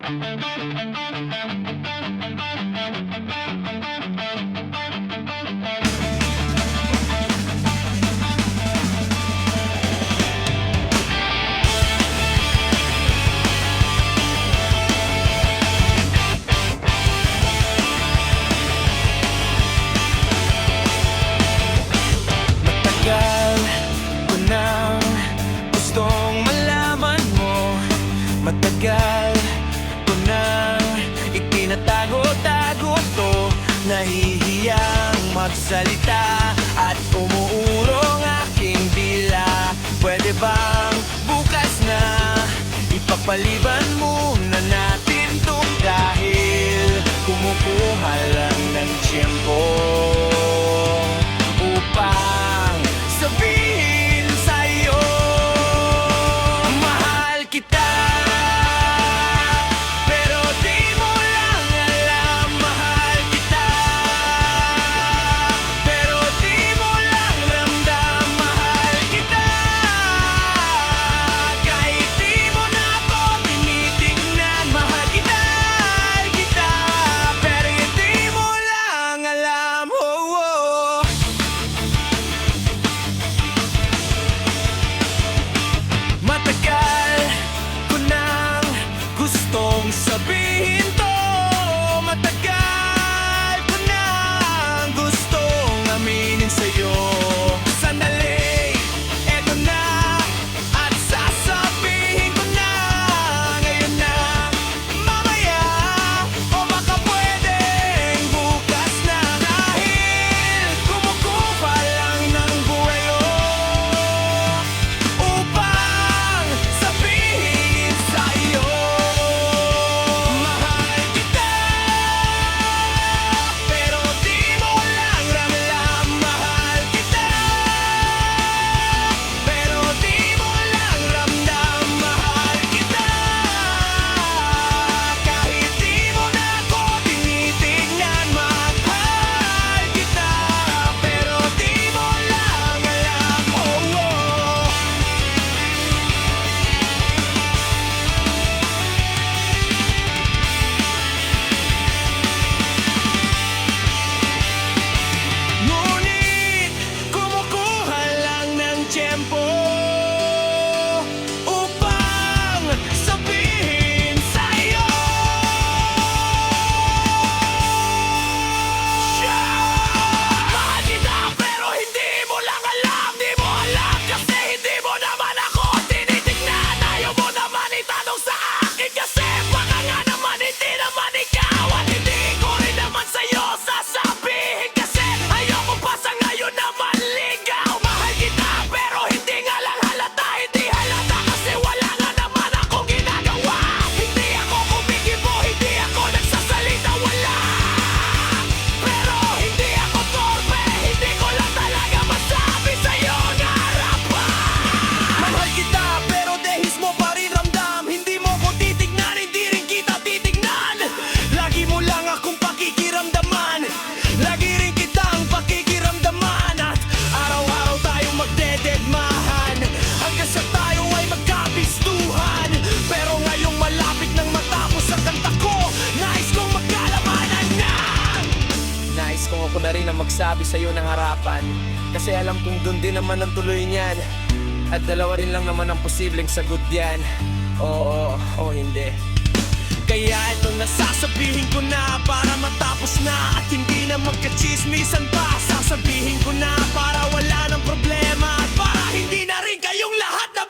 Matagal ko nang gustong malaman mo. Matagal ko nang itinatago-tago to. Nahihiyang magsalita at umuurong aking dila. Pwede bang bukas na ipapaliban muna natin to, dahil kumukuha lang ng tiyempo upang sabihin sa'yo, mahal kita. Pero di mo lang alam, mahal kita. Pero di mo lang ramdam, mahal kita. Kahit di mo na ako tinitingnan, mahal kita, mahal kita. Pero di mo lang alam, oh, oh. Matagal ko nang gustong sabihin to. Matagal ko nang gustong aminin sa'yo. Sandali, eto na, at sasabihin ko na ngayon na, mamaya, o baka pwedeng bukas na. Dahil kumukuha lang ng buwayo upang sabihin sa'yo, mahal kita. Pero di mo lang ramdam, mahal kita. Pero di mo lang ramdam, mahal kita. Kahit di mo na ako tinitingnan, mahal kita. Pero di mo lang alam, oh, oh. Ngunit kumukuha lang ng tiyempo upang sabihin sa'yo, mahal kita. Pero hindi mo lang alam, di mo alam, kasi hindi mo naman ako tinitignan. Ayaw mo naman itanong sa akin, kasi baka nga naman hindi naman ikaw. At hindi ko rin naman sa'yo sasabihin, kasi ayoko pa sa ngayon naman ligaw. Mahal kita, pero hindi nga lang halata. Hindi halata kasi wala nga naman akong ginagawa. Hindi ako kumikibo, hindi ako nagsasalita, wala. Pero hindi ako torpe, hindi ko lang talaga masabi sa'yo na harapan. Mahal kita, pero dehis mo pa rin ramdam. Hindi mo ko titignan, hindi rin kita titignan. Lagi mo lang akong pakikiramdaman, lagi rin kitang pakikiramdaman. At araw-araw tayong magdededmahan hanggang sa tayo ay magkabistuhan. Pero ngayong malapit nang matapos ang kanta ko, nais kong magkalamanan na. Nais kong ako na rin ang magsabi sa'yo ng harapan, kasi alam kong dun din naman ang tuloy niyan. At dalawa rin lang naman ang posibleng sagot diyan, oo o hindi. Kaya ito nasasabihin ko na para matapos na, at hindi na magkachismisan pa. Sasabihin ko na para wala ng problema, at para hindi na rin kayong lahat na